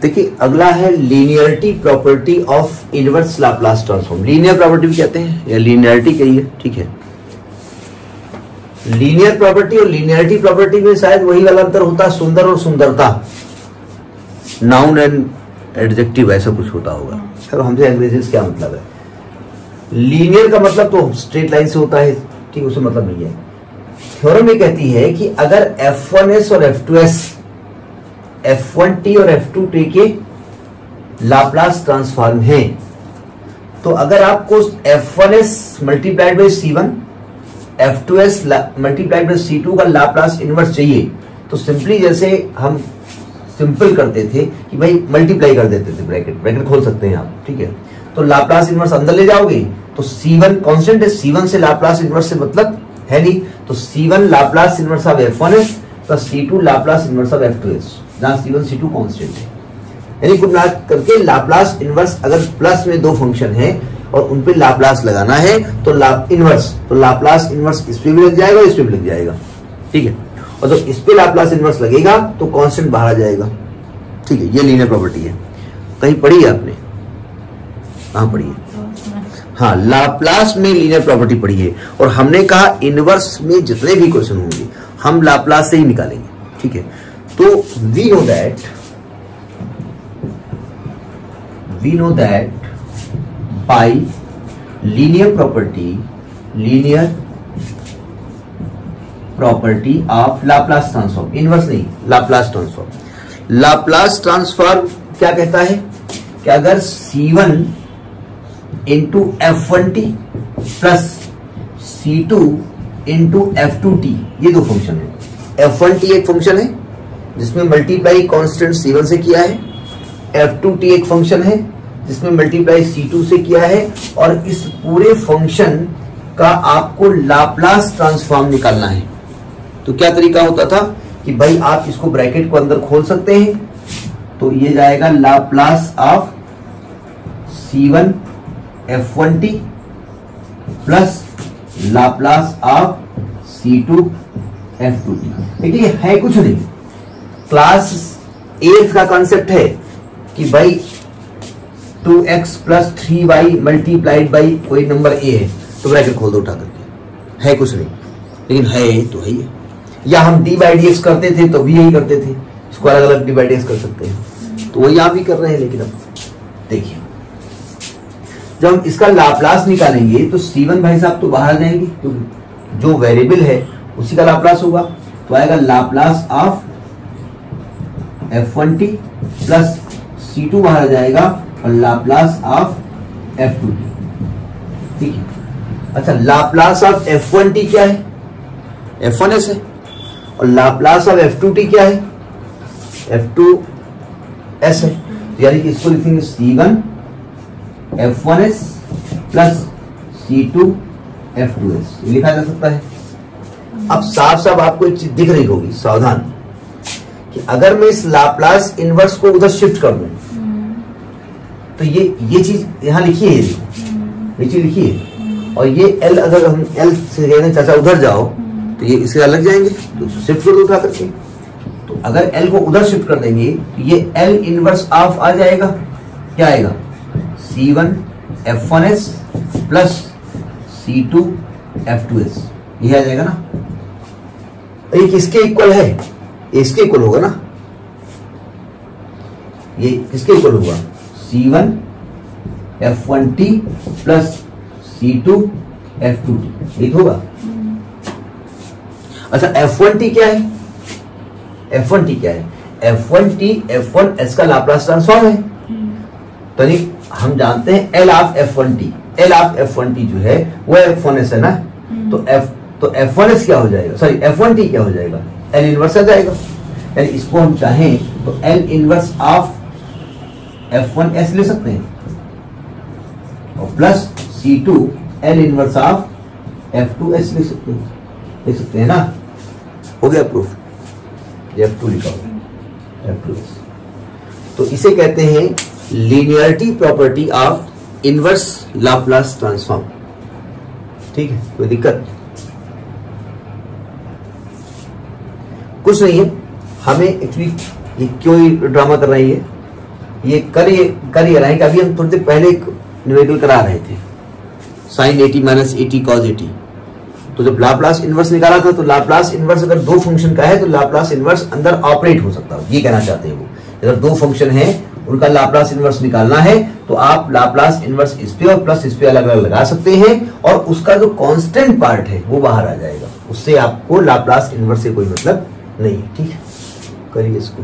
देखिए अगला है linearity property of inverse Laplace transform. Linear property भी कहते हैं या लीनियरिटी कहिए, ठीक है। लीनियर प्रॉपर्टी और लीनियरिटी प्रॉपर्टी में शायद वही वाला अंतर होता है, सुंदर और सुंदरता, नाउन एंड एडजेक्टिव ऐसा कुछ होता होगा। सर हमसे अंग्रेजी से क्या मतलब है? लीनियर का मतलब तो स्ट्रेट लाइन से होता है, ठीक, उससे मतलब नहीं है। थ्योरम ये कहती है कि अगर F1s और F2s, F1t और F2t के लाप्लास ट्रांसफॉर्म है, तो अगर आपको F1s multiplied by C1, F2s multiplied by C2 का लाप्लास इनवर्स चाहिए, तो सिंपली जैसे हम सिंपल करते थे कि भाई मल्टीप्लाई कर देते थे, ब्रैकेट खोल सकते हैं आप, ठीक है। तो लाप्लास इनवर्स अंदर ले जाओगे तो C1 कांस्टेंट है, C1 से लाप्लास इनवर्स से मतलब है नहीं, तो C1 Laplace inverse of F1s plus C2 Laplace inverse of F2s, जहां C1 C2 कांस्टेंट है। यानी कुल मिला करके लाप्लास इनवर्स अगर प्लस में दो फंक्शन है और उन पे लाप्लास लगाना है तो लाप्लास इनवर्स इस पे भी लग जाएगा, इस पे भी लग जाएगा, ठीक है। और जब इस पे लाप्लास इनवर्स लगेगा तो कांस्टेंट बाहर आ जाएगा, ठीक है। ये लीनियर प्रॉपर्टी है, कहीं पढ़ी है आपने? कहां पढ़ी है? हाँ, लाप्लास में लीनियर प्रॉपर्टी पढ़ी है। और हमने कहा इनवर्स में जितने भी क्वेश्चन होंगे हम लाप्लास से ही निकालेंगे, ठीक है। तो we know that by linear property of Laplace transform, inverse नहीं, लाप्लास ट्रांसफॉर्म क्या कहता है कि अगर C1 into F1t plus C2 into F2t, ये दो फंक्शन है। F1t एक फंक्शन है जिसमें मल्टीप्लाई कांस्टेंट C1 से किया है, F2t एक फंक्शन है जिसमें मल्टीप्लाई C2 से किया है, और इस पूरे फंक्शन का आपको लाप्लास ट्रांसफॉर्म निकालना है। तो क्या तरीका होता था कि भाई आप इसको ब्रैकेट को अंदर खोल सकते हैं, तो ये जाएगा Laplace of C1 F1t plus Laplace of C2 F2t। देखिए है कुछ नहीं, क्लास 8 का कॉन्सेप्ट है कि भाई 2x plus 3y multiplied by कोई नंबर a है तो ब्रैकेट खोल दो उठा करके, है कुछ नहीं, लेकिन है तो है। या हम डी बाई डी एक्स करते थे तो भी यही करते थे, इसको अलग अलग डी बाई डी एक्स कर सकते हैं, तो वही आप भी कर रहे हैं। लेकिन अब देखिए जब हम इसका लाप्लास निकालेंगे तो C1 भाई साहब तो बाहर जाएंगे, क्योंकि जो वेरिएबल है उसी का लाप्लास होगा, तो आएगा Laplace of F1t plus C2 बाहर जाएगा और लाप्लास ऑफ F2t, ठीक है। अच्छा, लाप्लास ऑफ F1t क्या है? F1s है। और लाप्लास ऑफ F2t क्या है? F2s है। यानी कि इसको लिखेंगे C1 F1s plus C2 F2s, लिखा जा सकता है। अब साफ साफ आपको एक चीज दिख रही होगी, सावधान, कि अगर मैं इस लाप्लास इनवर्स को उधर शिफ्ट कर दूं तो ये चीज यहां लिखी है, ये चीज लिखी है, और ये L अगर हम L से कहते चाचा उधर जाओ तो ये इसके अलग जाएंगे, तो शिफ्ट कर दो उठा करके। तो अगर L को उधर शिफ्ट कर देंगे तो ये L इनवर्स ऑफ आ जाएगा, क्या आएगा? C1 F1s plus C2 F2s, ये आ जाएगा ना। ये किसके इक्वल है? इसके इक्वल होगा ना, ये किसके इक्वल होगा? C1 F1t plus C2 F2t, ठीक होगा। अच्छा, F1t क्या है? F1t क्या है? F1t F1s का लाप्लास ट्रांसफॉर्म है। तो हम जानते हैं L ऑफ F1t जो है वो F1s है ना, तो F1s क्या हो जाएगा, सॉरी F1t क्या हो जाएगा? L इनवर्स आ जाएगा। यानी इसको हम चाहें तो L इनवर्स ऑफ F1s ले सकते हैं और plus C2 L inverse of F2s ले सकते हैं ना। हो गया प्रूफ, F2 लिखा होगा, F2s। तो इसे कहते हैं linearity property of inverse Laplace transform, ठीक है। कोई दिक्कत कुछ नहीं है। हमें एक्चुअली ये क्यों ड्रामा कर रही है, ये कर ये रहे कि अभी हम थोड़ी देर पहले एक न्यूमेरिकल करा रहे थे, साइन 80 माइनस 80 कॉस 80। तो जब लाप्लास इनवर्स निकाला था तो लाप्लास इनवर्स अगर दो फंक्शन का है तो लाप्लास इनवर्स अंदर ऑपरेट हो सकता है, ये कहना चाहते हैं वो। अगर दो फंक्शन है उनका लाप्लास इनवर्स निकालना है तो आप लाप्लास इनवर्स इस पे और प्लस इस पे अलग अलग लगा सकते हैं और उसका जो कांस्टेंट पार्ट है वो बाहर आ जाएगा, उससे आपको लाप्लास इनवर्स से कोई मतलब नहीं है। ठीक है, करिए इसको।